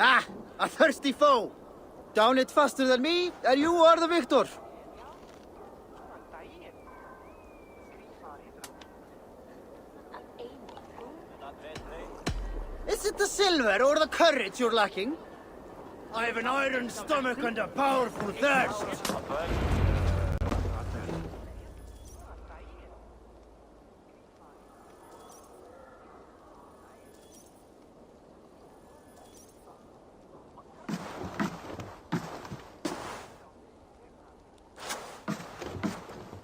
Ah, a thirsty foe. Down it faster than me, and you are the victor. Is it the silver or the courage you're lacking? I have an iron stomach and a powerful thirst.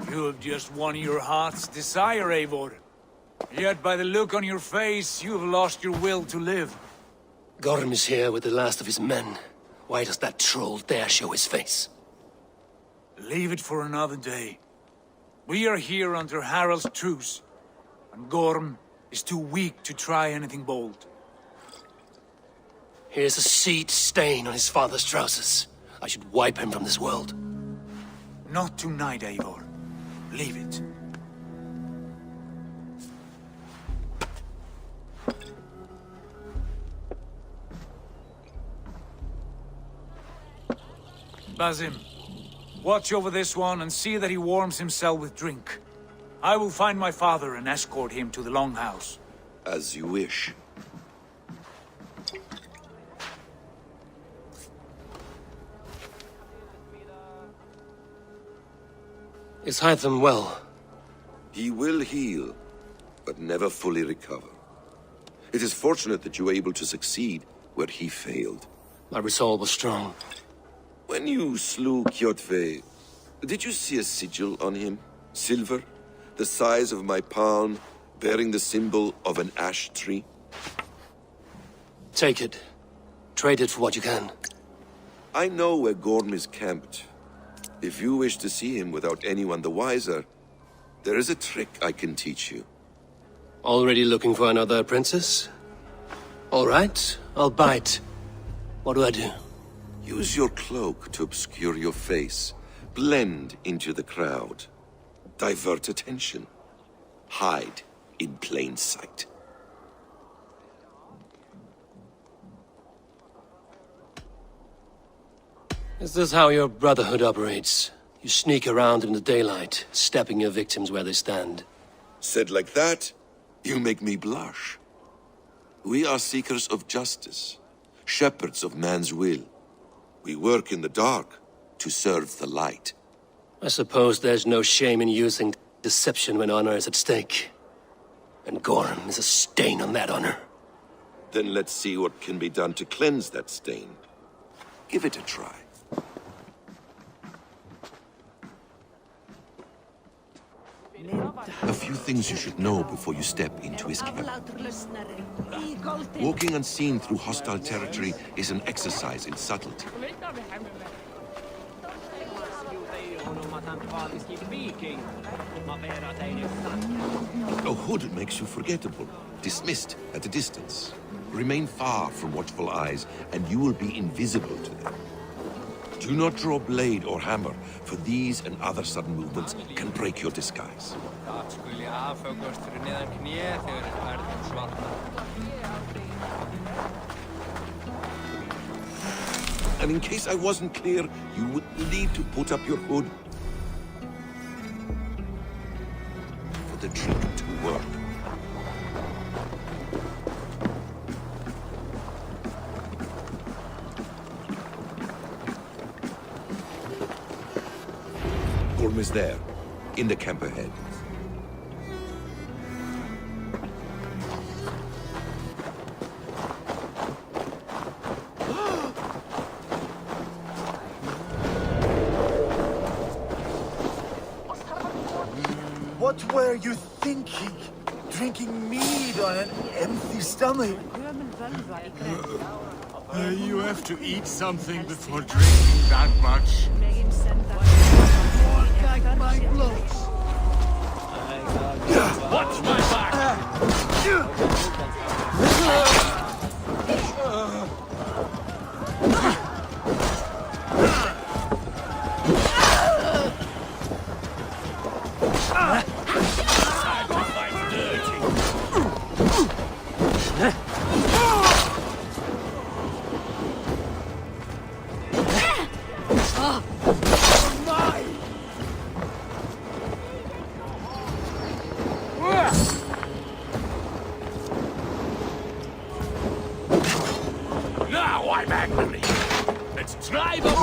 You have just won your heart's desire, Eivor. Yet by the look on your face, you have lost your will to live. Gorm is here with the last of his men. Why does that troll dare show his face? Leave it for another day. We are here under Harald's truce, and Gorm is too weak to try anything bold. Here's a seed stain on his father's trousers. I should wipe him from this world. Not tonight, Eivor. Leave it. Basim, watch over this one and see that he warms himself with drink. I will find my father and escort him to the Longhouse. As you wish. Is Hytham well? He will heal, but never fully recover. It is fortunate that you were able to succeed where he failed. My resolve was strong. When you slew Kjotve, did you see a sigil on him? Silver, the size of my palm, bearing the symbol of an ash tree? Take it. Trade it for what you can. I know where Gorm is camped. If you wish to see him without anyone the wiser, there is a trick I can teach you. Already looking for another princess? All right, I'll bite. What do I do? Use your cloak to obscure your face. Blend into the crowd. Divert attention. Hide in plain sight. Is this how your Brotherhood operates? You sneak around in the daylight, stepping your victims where they stand. Said like that, you make me blush. We are seekers of justice, shepherds of man's will. We work in the dark to serve the light. I suppose there's no shame in using deception when honor is at stake. And Gorm is a stain on that honor. Then let's see what can be done to cleanse that stain. Give it a try. A few things you should know before you step into his camp. Walking unseen through hostile territory is an exercise in subtlety. A hood makes you forgettable, dismissed at a distance. Remain far from watchful eyes, and you will be invisible to them. Do not draw blade or hammer, for these and other sudden movements can break your disguise. And in case I wasn't clear, you would need to put up your hood for the trick to work. Gorm is there, in the camp ahead. What were you thinking? Drinking mead on an empty stomach? You have to eat something before drinking that much. Watch my back! So I'm angry. Let's drive them!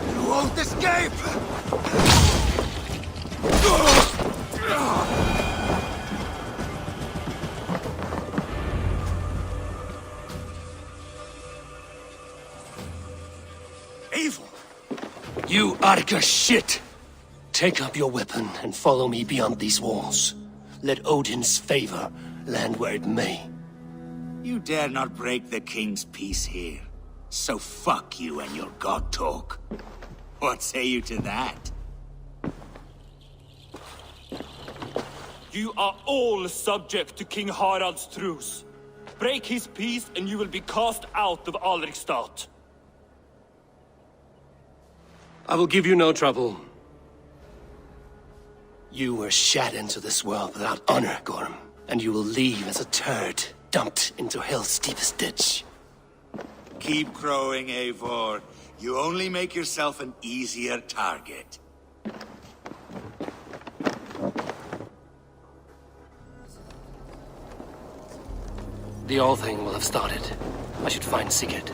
You won't escape! Evil! You Arga shit! Take up your weapon and follow me beyond these walls. Let Odin's favor land where it may. You dare not break the king's peace here. So fuck you and your god talk. What say you to that? You are all subject to King Harald's truce. Break his peace and you will be cast out of Alrikstad. I will give you no trouble. You were shat into this world without honor, Gorm, and you will leave as a turd dumped into hell's deepest ditch. Keep crowing, Eivor. You only make yourself an easier target. The All-Thing will have started. I should find Sigurd.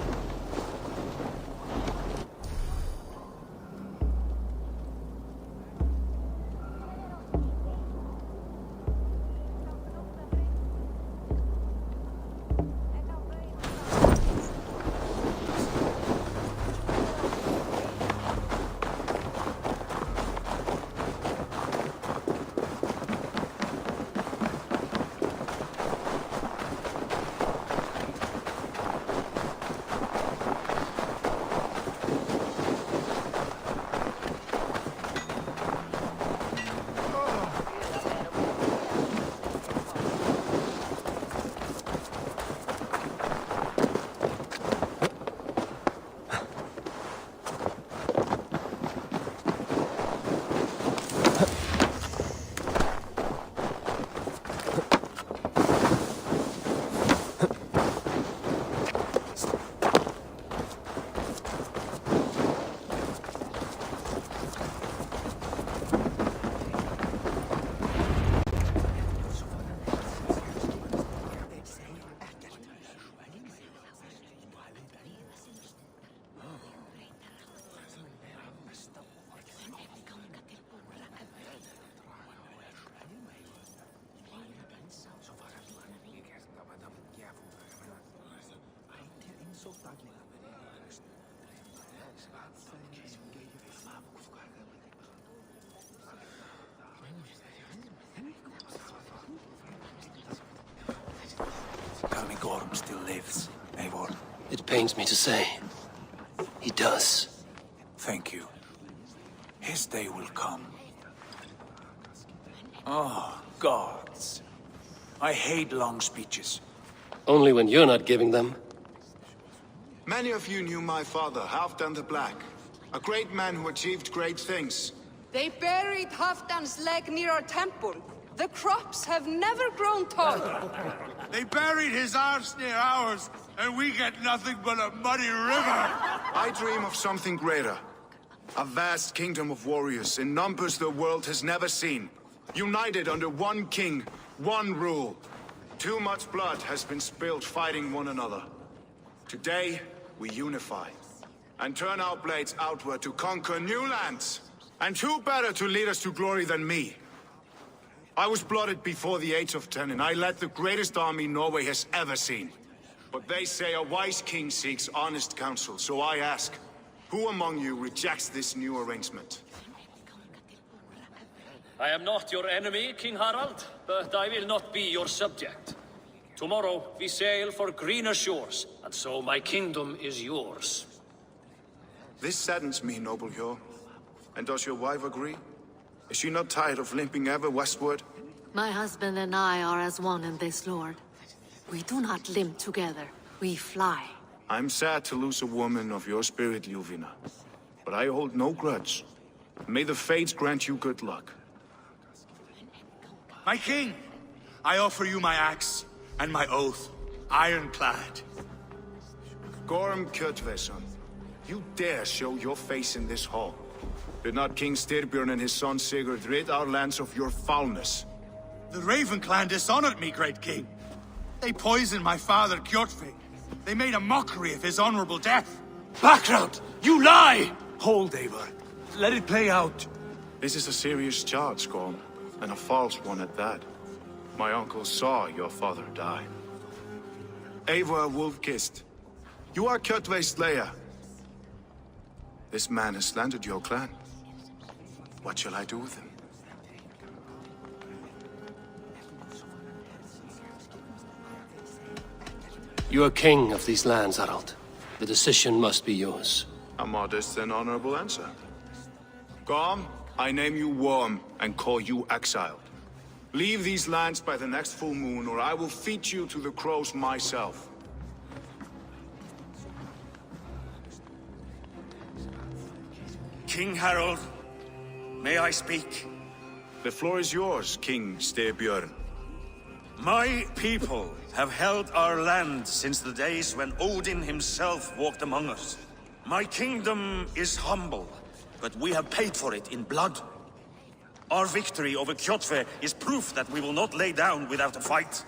Tell me Gorm still lives, Eivor. It pains me to say. He does. Thank you. His day will come. Oh, gods. I hate long speeches. Only when you're not giving them. Many of you knew my father, Halfdan the Black. A great man who achieved great things. They buried Halfdan's leg near our temple. The crops have never grown tall. They buried his arse near ours, and we get nothing but a muddy river. I dream of something greater. A vast kingdom of warriors in numbers the world has never seen. United under one king, one rule. Too much blood has been spilled fighting one another. Today, we unify. And turn our blades outward to conquer new lands. And who better to lead us to glory than me? I was blooded before the age of 10, and I led the greatest army Norway has ever seen. But they say a wise king seeks honest counsel, so I ask, who among you rejects this new arrangement? I am not your enemy, King Harald, but I will not be your subject. Tomorrow we sail for greener shores, and so my kingdom is yours. This saddens me, noble Hjor. And does your wife agree? Is she not tired of limping ever westward? My husband and I are as one in this, Lord. We do not limp together, we fly. I'm sad to lose a woman of your spirit, Ljuvina. But I hold no grudge. May the fates grant you good luck. My king, I offer you my axe and my oath, ironclad. Gorm Kjotveson, you dare show your face in this hall. Did not King Styrbjörn and his son Sigurd rid our lands of your foulness? The Raven clan dishonored me, great king. They poisoned my father, Kjotve. They made a mockery of his honorable death. Background! You lie! Hold, Eivor. Let it play out. This is a serious charge, Gorm, and a false one at that. My uncle saw your father die. Eivor Wolf-Kissed, you are Kjotve's slayer. This man has slandered your clan. What shall I do with him? You are king of these lands, Harald. The decision must be yours. A modest and honorable answer. Gorm, I name you Worm and call you exiled. Leave these lands by the next full moon, or I will feed you to the crows myself. King Harald, may I speak? The floor is yours, King Styrbjörn. My people have held our land since the days when Odin himself walked among us. My kingdom is humble, but we have paid for it in blood. Our victory over Kjotve is proof that we will not lay down without a fight.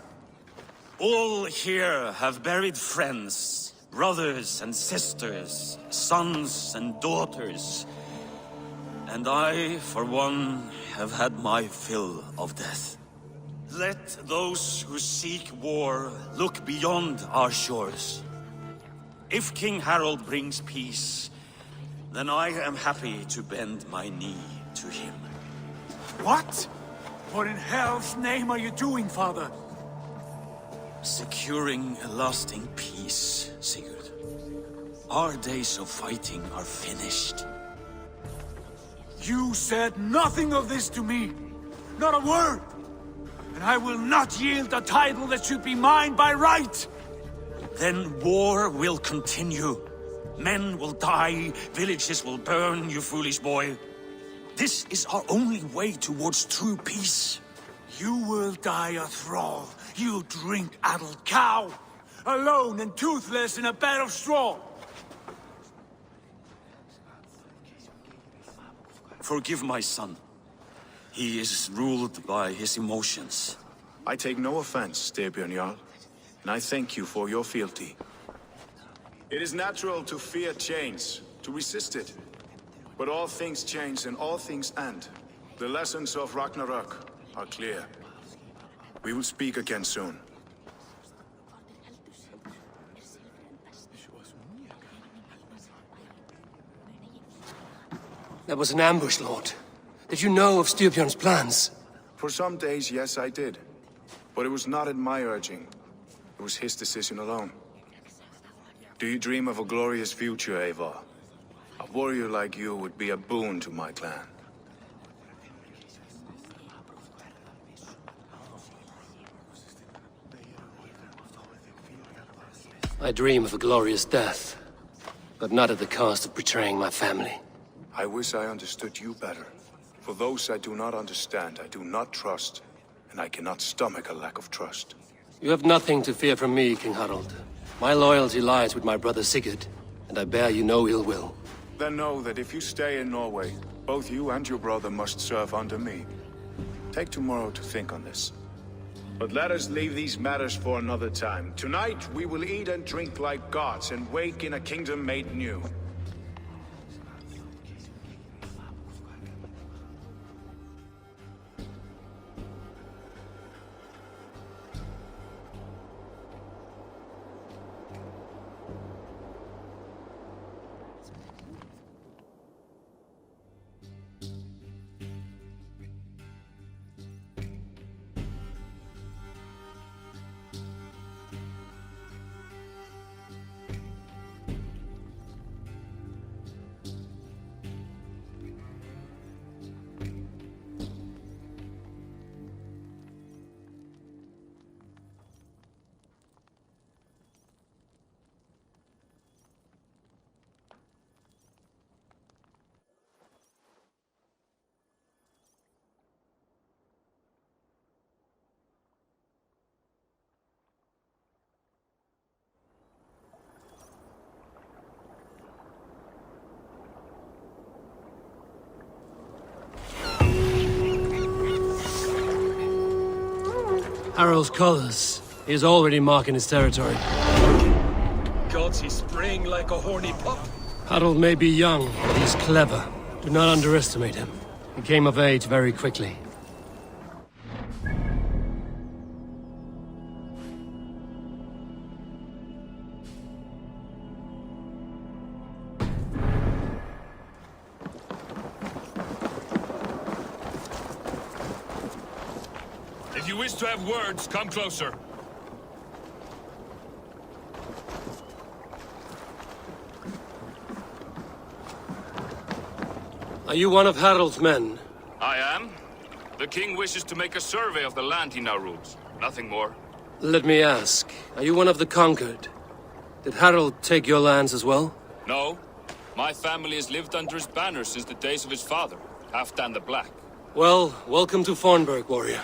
All here have buried friends, brothers and sisters, sons and daughters. And I, for one, have had my fill of death. Let those who seek war look beyond our shores. If King Harald brings peace, then I am happy to bend my knee to him. What? What in hell's name are you doing, father? Securing a lasting peace, Sigurd. Our days of fighting are finished. You said nothing of this to me. Not a word. And I will not yield a title that should be mine by right. Then war will continue. Men will die, villages will burn, you foolish boy. This is our only way towards true peace. You will die a thrall. You drink-addled cow. Alone and toothless in a bed of straw. Forgive my son. He is ruled by his emotions. I take no offense, Styrbjörn Jarl, and I thank you for your fealty. It is natural to fear change, to resist it. But all things change and all things end. The lessons of Ragnarok are clear. We will speak again soon. That was an ambush, Lord. Did you know of Styrbjörn's plans? For some days, yes, I did. But it was not at my urging. It was his decision alone. Do you dream of a glorious future, Eivor? A warrior like you would be a boon to my clan. I dream of a glorious death, but not at the cost of betraying my family. I wish I understood you better. For those I do not understand, I do not trust, and I cannot stomach a lack of trust. You have nothing to fear from me, King Harald. My loyalty lies with my brother Sigurd, and I bear you no ill will. Then know that if you stay in Norway, both you and your brother must serve under me. Take tomorrow to think on this. But let us leave these matters for another time. Tonight, we will eat and drink like gods and wake in a kingdom made new. Harald's colors. He is already marking his territory. Gods, he's spraying like a horny pup. Harold may be young, but he's clever. Do not underestimate him. He came of age very quickly. If you wish to have words, come closer. Are you one of Harald's men? I am. The king wishes to make a survey of the land he now rules. Nothing more. Let me ask, are you one of the conquered? Did Harald take your lands as well? No. My family has lived under his banner since the days of his father, Halfdan the Black. Well, welcome to Fornburg, warrior.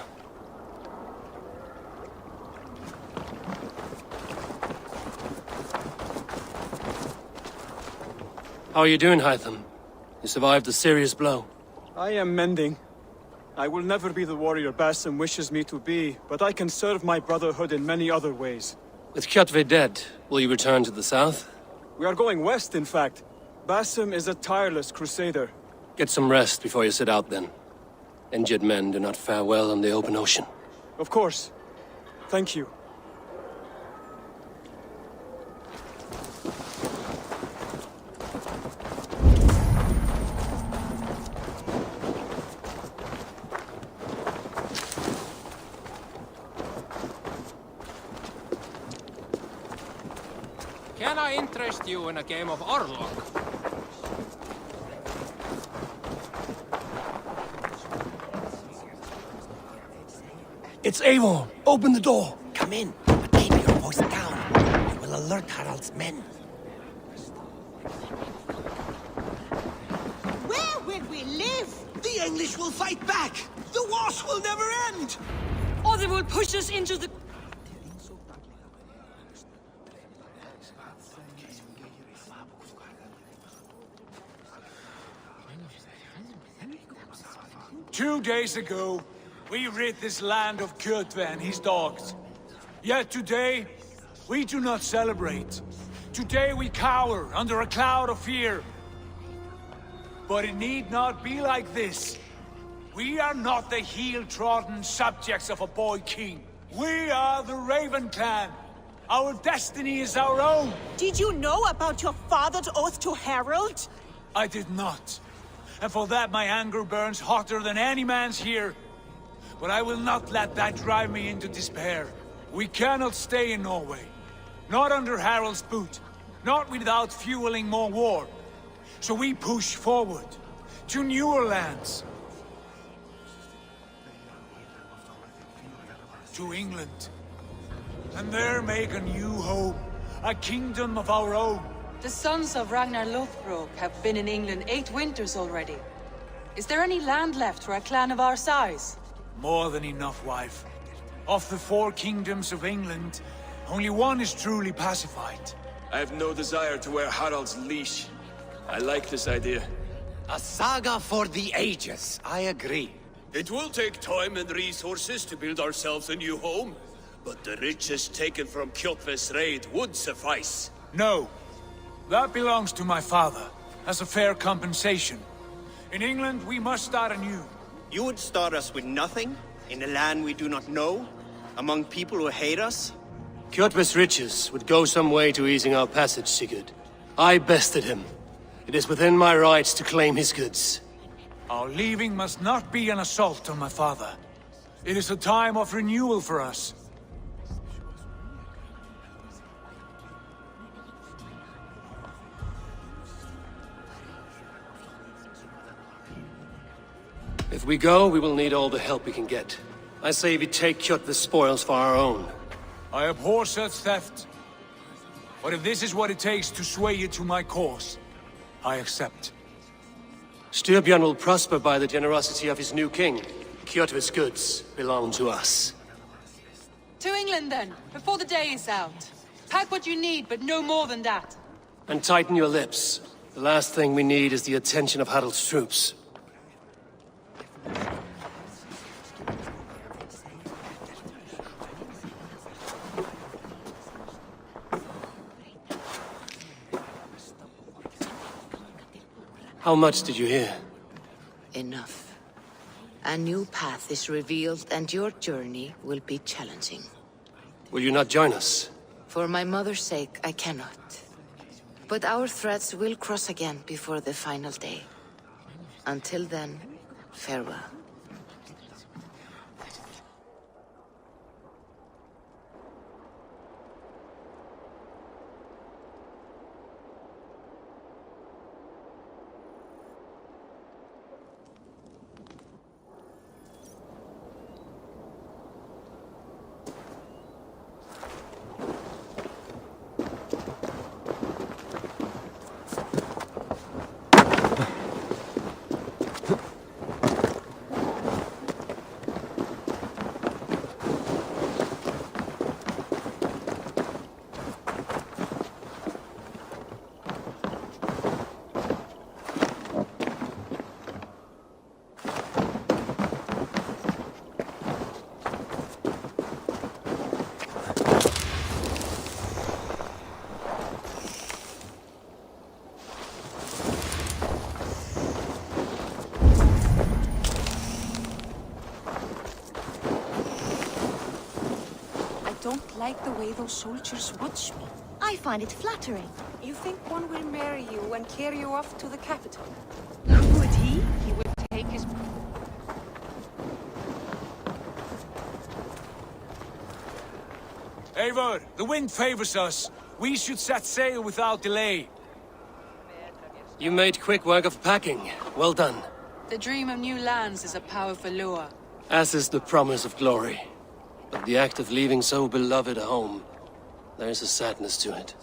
How are you doing, Hytham? You survived a serious blow. I am mending. I will never be the warrior Basim wishes me to be, but I can serve my brotherhood in many other ways. With Kjotve dead, will you return to the south? We are going west, in fact. Basim is a tireless crusader. Get some rest before you set out, then. Injured men do not fare well on the open ocean. Of course. Thank you. Can I interest you in a game of Orlog? It's Eivor! Open the door! Come in, but keep your voice down. I will alert Harald's men. Where will we live? The English will fight back! The wars will never end! Or they will push us into the... 2 days ago, we rid this land of Kjotve and his dogs. Yet today, we do not celebrate. Today we cower under a cloud of fear. But it need not be like this. We are not the heel-trodden subjects of a boy king. We are the Raven clan. Our destiny is our own. Did you know about your father's oath to Harald? I did not. And for that my anger burns hotter than any man's here. But I will not let that drive me into despair. We cannot stay in Norway. Not under Harald's boot. Not without fueling more war. So we push forward. To newer lands. To England. And there make a new home. A kingdom of our own. The sons of Ragnar Lothbrok have been in England 8 winters already. Is there any land left for a clan of our size? More than enough, wife. Of the 4 kingdoms of England, only one is truly pacified. I have no desire to wear Harald's leash. I like this idea. A saga for the ages, I agree. It will take time and resources to build ourselves a new home, but the riches taken from Kjotve's raid would suffice. No. That belongs to my father, as a fair compensation. In England, we must start anew. You would start us with nothing? In a land we do not know? Among people who hate us? Kjotve's riches would go some way to easing our passage, Sigurd. I bested him. It is within my rights to claim his goods. Our leaving must not be an assault on my father. It is a time of renewal for us. If we go, we will need all the help we can get. I say we take Kjotve's spoils for our own. I abhor such theft. But if this is what it takes to sway you to my cause, I accept. Styrbjörn will prosper by the generosity of his new king. Kjotve's goods belong to us. To England then, before the day is out. Pack what you need, but no more than that. And tighten your lips. The last thing we need is the attention of Harald's troops. How much did you hear? Enough. A new path is revealed, and your journey will be challenging. Will you not join us? For my mother's sake, I cannot. But our threads will cross again before the final day. Until then, farewell. I don't like the way those soldiers watch me. I find it flattering. You think one will marry you and carry you off to the capital? Would he? He would take his... Eivor, the wind favors us. We should set sail without delay. You made quick work of packing. Well done. The dream of new lands is a powerful lure. As is the promise of glory. But the act of leaving so beloved a home, there is a sadness to it.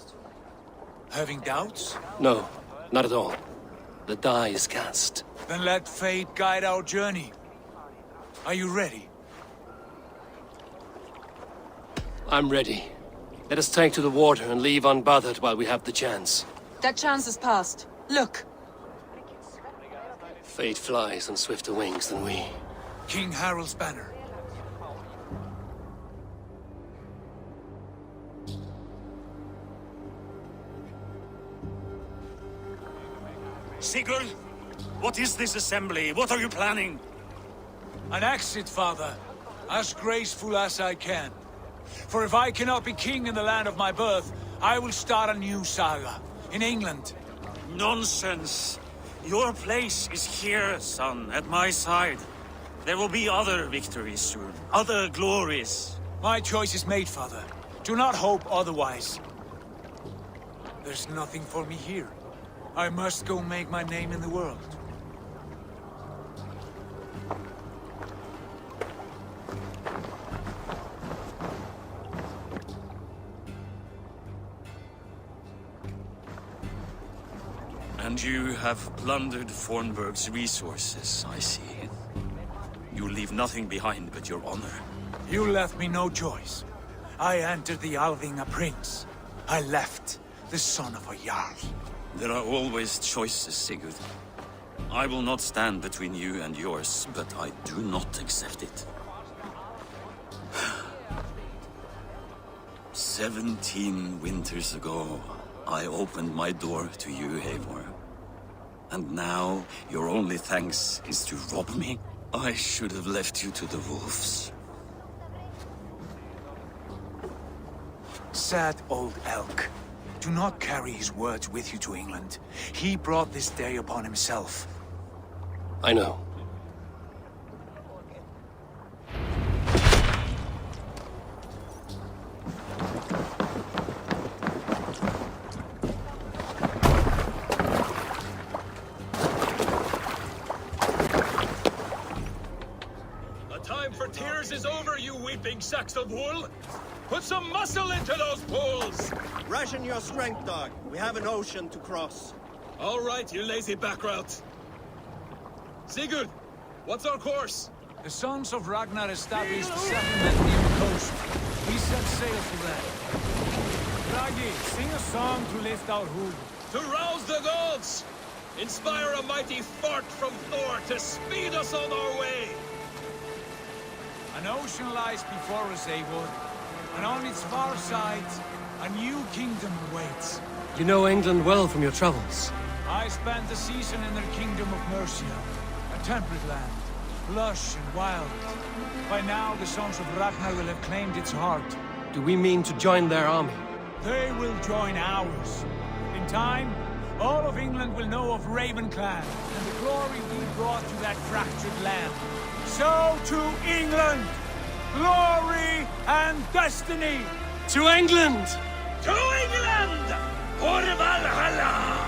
Having doubts? No, not at all. The die is cast. Then let fate guide our journey. Are you ready? I'm ready. Let us take to the water and leave unbothered while we have the chance. That chance is past. Look! Fate flies on swifter wings than we. King Harald's banner. Sigurd, what is this assembly? What are you planning? An exit, father. As graceful as I can. For if I cannot be king in the land of my birth, I will start a new saga. In England. Nonsense. Your place is here, son, at my side. There will be other victories soon. Other glories. My choice is made, father. Do not hope otherwise. There's nothing for me here. I must go make my name in the world. And you have plundered Fornburg's resources, I see. You leave nothing behind but your honor. You left me no choice. I entered the Alving a prince. I left the son of a Jarl. There are always choices, Sigurd. I will not stand between you and yours, but I do not accept it. 17 winters ago, I opened my door to you, Eivor. And now, your only thanks is to rob me? I should have left you to the wolves. Sad old elk. Do not carry his words with you to England. He brought this day upon himself. I know. The time for tears is over, you weeping sacks of wool! Put some muscle into those bulls! Ration your strength, dog. We have an ocean to cross. All right, you lazy backrout. Sigurd, what's our course? The sons of Ragnar established a settlement near the coast. We set sail for that. Ragi, sing a song to lift our hood. To rouse the gods! Inspire a mighty fart from Thor to speed us on our way! An ocean lies before us, Eivor. And on its far side, a new kingdom awaits. You know England well from your travels. I spent the season in their kingdom of Mercia, a temperate land, lush and wild. By now, the sons of Ragnar will have claimed its heart. Do we mean to join their army? They will join ours. In time, all of England will know of Raven Clan, and the glory we brought to that fractured land. So to England! Glory and destiny! To England! To England! For Valhalla!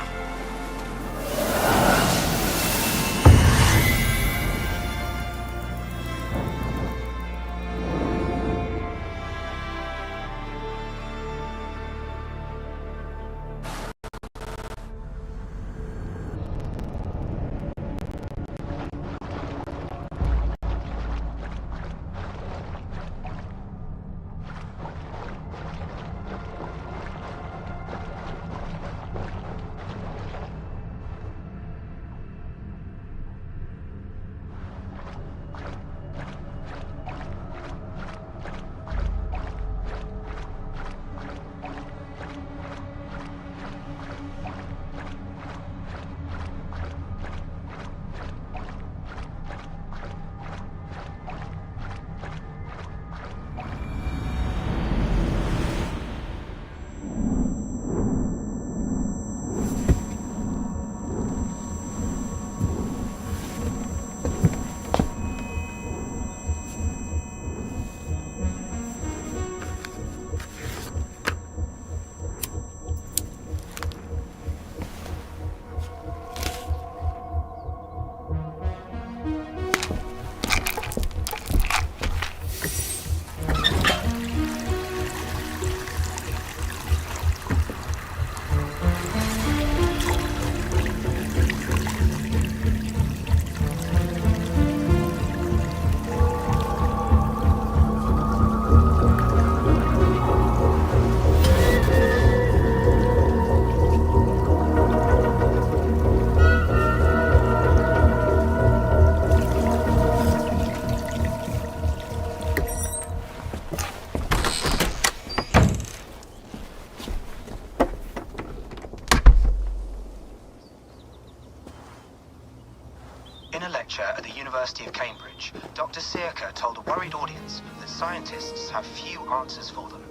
In a lecture at the University of Cambridge, Dr. Circa told a worried audience that scientists have few answers for them.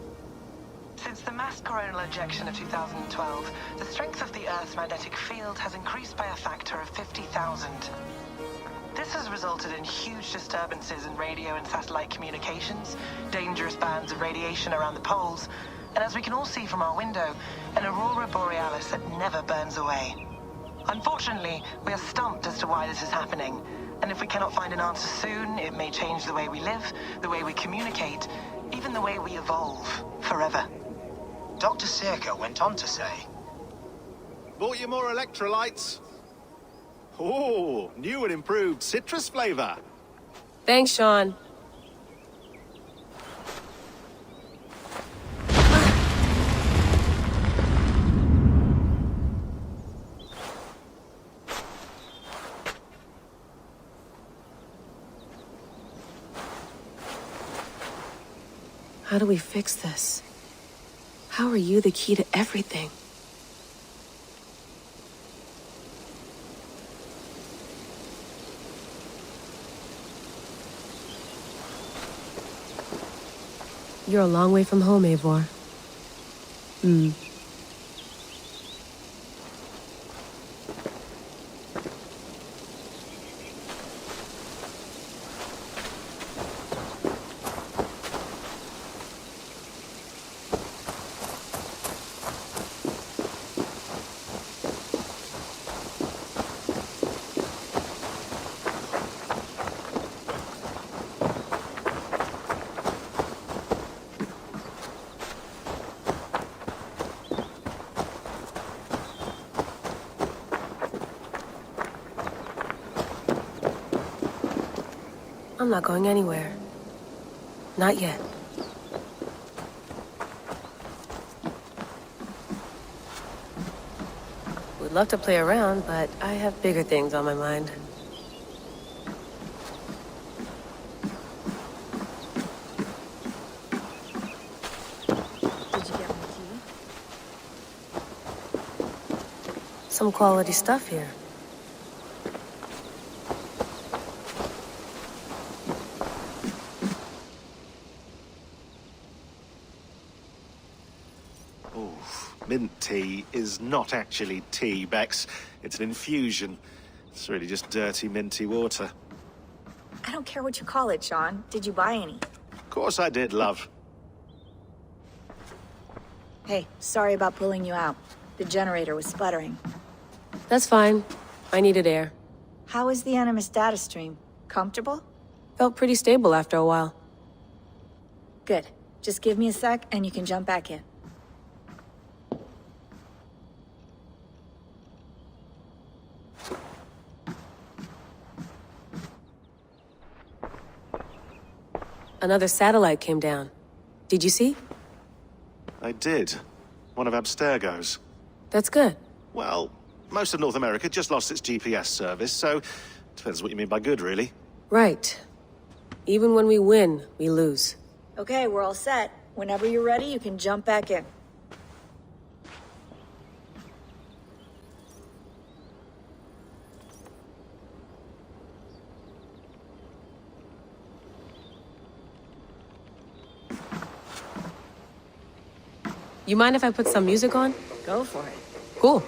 Since the mass coronal ejection of 2012, the strength of the Earth's magnetic field has increased by a factor of 50,000. This has resulted in huge disturbances in radio and satellite communications, dangerous bands of radiation around the poles, and as we can all see from our window, an aurora borealis that never burns away. Unfortunately, we are stumped as to why this is happening, and if we cannot find an answer soon, it may change the way we live, the way we communicate, even the way we evolve, forever. Dr. Circa went on to say, "Bought you more electrolytes? Oh, new and improved citrus flavor." Thanks, Sean. How do we fix this? How are you the key to everything? You're a long way from home, Eivor. I'm not going anywhere. Not yet. Would love to play around, but I have bigger things on my mind. Did you get my key? Some quality stuff here. Mint tea is not actually tea, Bex. It's an infusion. It's really just dirty, minty water. I don't care what you call it, Sean. Did you buy any? Of course I did, love. Hey, sorry about pulling you out. The generator was sputtering. That's fine. I needed air. How is the Animus data stream? Comfortable? Felt pretty stable after a while. Good. Just give me a sec and you can jump back in. Another satellite came down. Did you see? I did. One of Abstergo's. That's good. Well, most of North America just lost its GPS service, so depends what you mean by good, really. Right. Even when we win, we lose. Okay, we're all set. Whenever you're ready, you can jump back in. You mind if I put some music on? Go for it. Cool.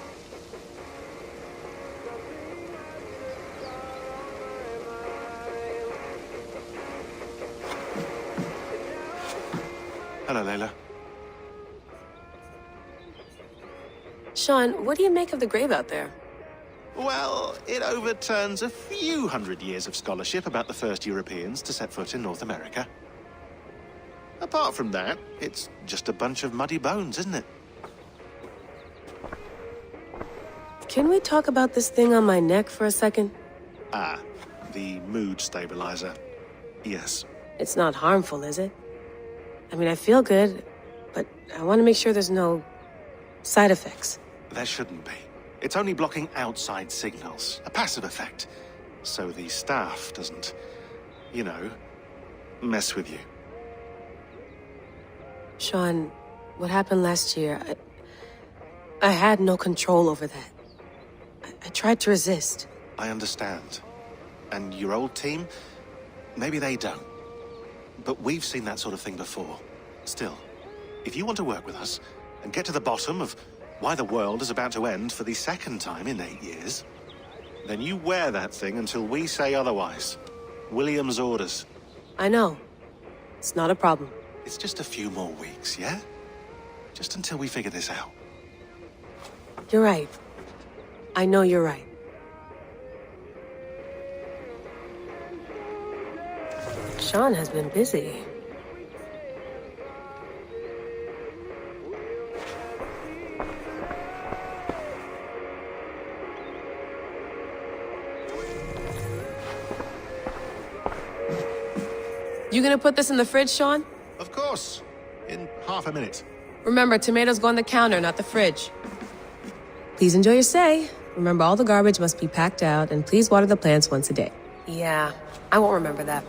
Hello, Layla. Sean, what do you make of the grave out there? Well, it overturns a few hundred years of scholarship about the first Europeans to set foot in North America. Apart from that, it's just a bunch of muddy bones, isn't it? Can we talk about this thing on my neck for a second? Ah, the mood stabilizer. Yes. It's not harmful, is it? I mean, I feel good, but I want to make sure there's no side effects. There shouldn't be. It's only blocking outside signals, a passive effect. So the staff doesn't, you know, mess with you. Sean, what happened last year, I had no control over that. I tried to resist. I understand. And your old team, maybe they don't. But we've seen that sort of thing before. Still, if you want to work with us and get to the bottom of why the world is about to end for the second time in 8 years, then you wear that thing until we say otherwise. William's orders. I know. It's not a problem. It's just a few more weeks, yeah? Just until we figure this out. You're right. I know you're right. Sean has been busy. You gonna put this in the fridge, Sean? Of course. In half a minute. Remember, tomatoes go on the counter, not the fridge. Please enjoy your stay. Remember, all the garbage must be packed out, and please water the plants once a day. Yeah, I won't remember that.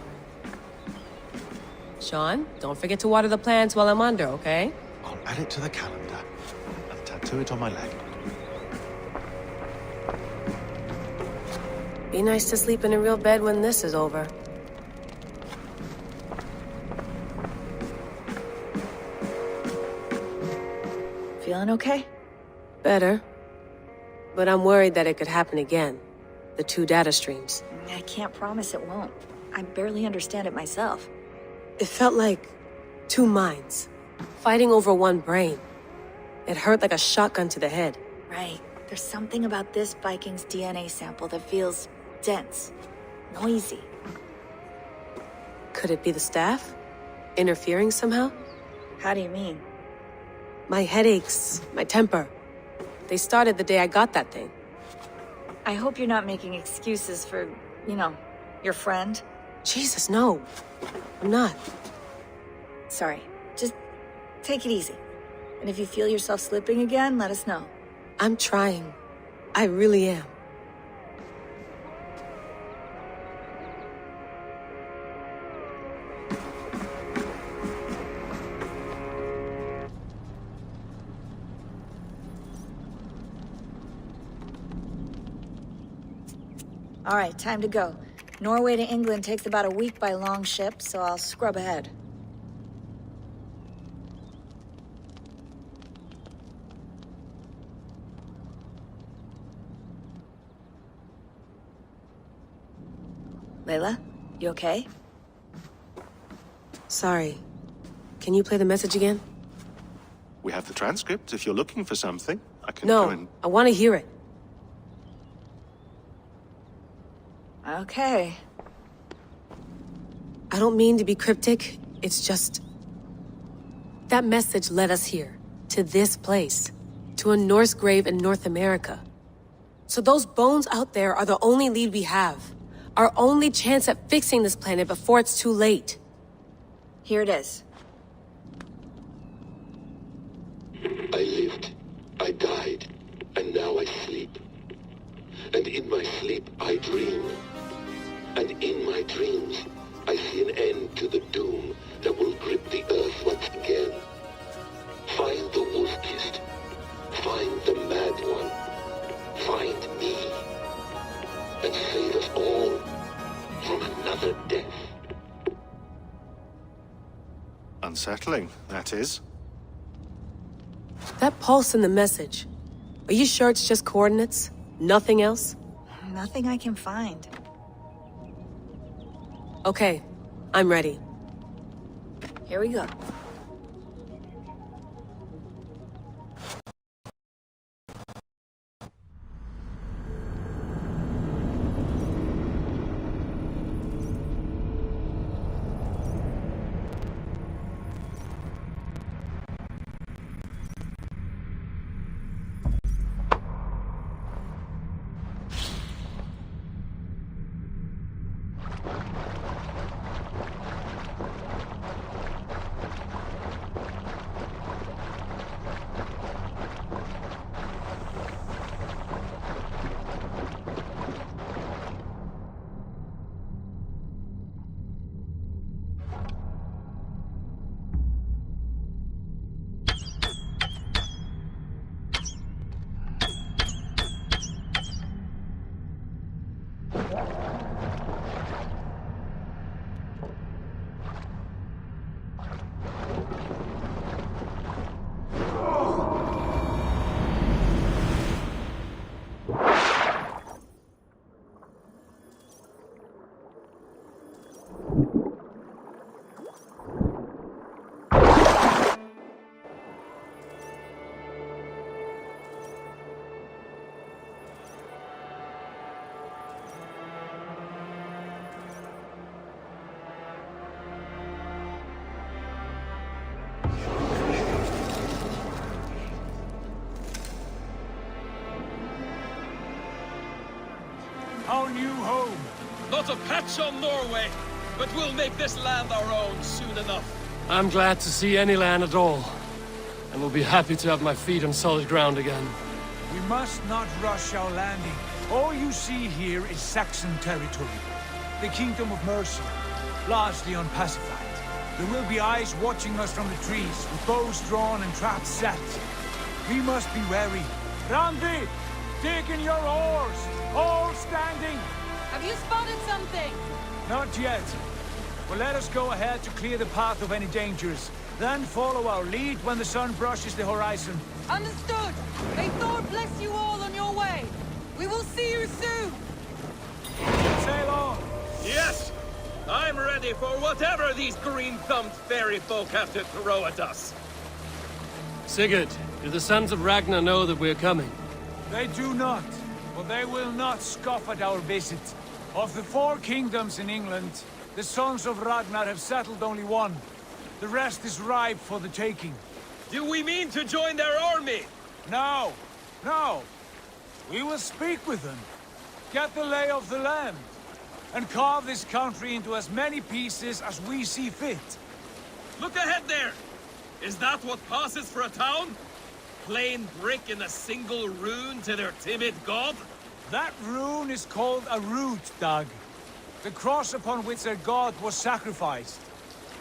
Sean, don't forget to water the plants while I'm under, okay? I'll add it to the calendar and tattoo it on my leg. Be nice to sleep in a real bed when this is over. Feeling okay? Better. But I'm worried that it could happen again. The two data streams. I can't promise it won't. I barely understand it myself. It felt like two minds, fighting over one brain. It hurt like a shotgun to the head. Right. There's something about this Viking's DNA sample that feels dense, noisy. Could it be the staff? Interfering somehow? How do you mean? My headaches, my temper. They started the day I got that thing. I hope you're not making excuses for, you know, your friend. Jesus, no. I'm not. Sorry. Just take it easy. And if you feel yourself slipping again, let us know. I'm trying. I really am. All right, time to go. Norway to England takes about a week by long ship, so I'll scrub ahead. Layla, you okay? Sorry. Can you play the message again? We have the transcript. If you're looking for something, I can go and... No, I want to hear it. Okay. I don't mean to be cryptic. It's just... that message led us here. To this place. To a Norse grave in North America. So those bones out there are the only lead we have. Our only chance at fixing this planet before it's too late. Here it is. I lived, I died, and now I sleep. And in my sleep I dream. And in my dreams I see an end to the doom that will grip the earth once again. Find the wolf-kissed. Find the mad one. Find me. And save us all from another death. Unsettling, that is. That pulse in the message. Are you sure it's just coordinates? Nothing else? Nothing I can find. Okay, I'm ready. Here we go. Our new home. Not a patch on Norway, but we'll make this land our own soon enough. I'm glad to see any land at all. And will be happy to have my feet on solid ground again. We must not rush our landing. All you see here is Saxon territory. The Kingdom of Mercia, largely unpacified. There will be eyes watching us from the trees, with bows drawn and traps set. We must be wary. Randi! Dig in your oars! All standing! Have you spotted something? Not yet. But let us go ahead to clear the path of any dangers. Then follow our lead when the sun brushes the horizon. Understood! May Thor bless you all on your way! We will see you soon! Sail on! Yes! I'm ready for whatever these green-thumbed fairy folk have to throw at us. Sigurd, do the sons of Ragnar know that we're coming? They do not, but they will not scoff at our visit. Of the 4 kingdoms in England, the sons of Ragnar have settled only one. The rest is ripe for the taking. Do we mean to join their army? No, no. We will speak with them, get the lay of the land, and carve this country into as many pieces as we see fit. Look ahead there! Is that what passes for a town? Plain brick in a single rune to their timid god? That rune is called a root, Doug. The cross upon which their god was sacrificed.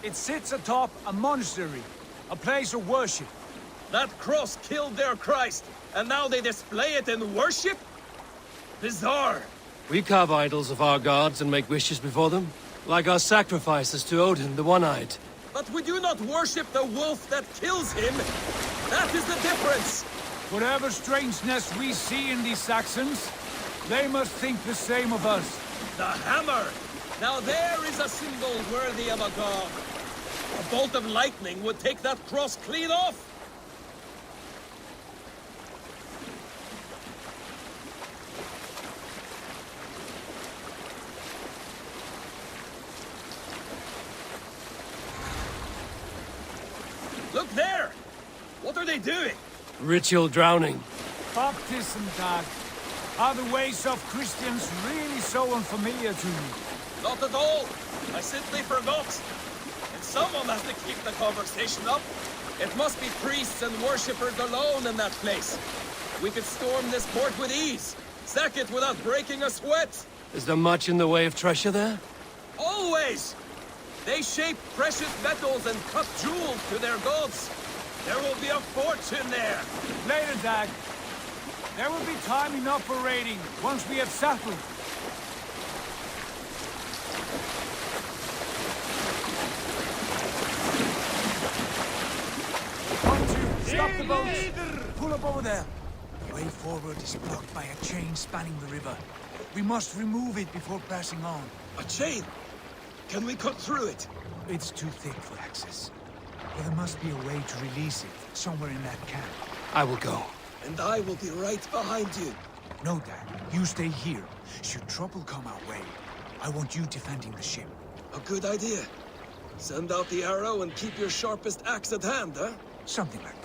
It sits atop a monastery, a place of worship. That cross killed their Christ, and now they display it in worship? Bizarre. We carve idols of our gods and make wishes before them, like our sacrifices to Odin, the One-Eyed. But we do not worship the wolf that kills him. That is the difference. Whatever strangeness we see in these Saxons, they must think the same of us. The hammer! Now there is a symbol worthy of a god. A bolt of lightning would take that cross clean off. Look there! What are they doing? Ritual drowning. Baptism, Dag. Are the ways of Christians really so unfamiliar to you? Not at all. I simply forgot. And someone has to keep the conversation up. It must be priests and worshippers alone in that place. We could storm this port with ease. Sack it without breaking a sweat. Is there much in the way of treasure there? Always! They shape precious metals and cut jewels to their gods. There will be a fortune there. Later, Dag. There will be time enough for raiding, once we have settled. Stop the boat! Pull up over there. The way forward is blocked by a chain spanning the river. We must remove it before passing on. A chain? Can we cut through it? It's too thick for access. But there must be a way to release it, somewhere in that camp. I will go. And I will be right behind you. No, Dad. You stay here. Should trouble come our way, I want you defending the ship. A good idea. Send out the arrow and keep your sharpest axe at hand, huh? Something like that.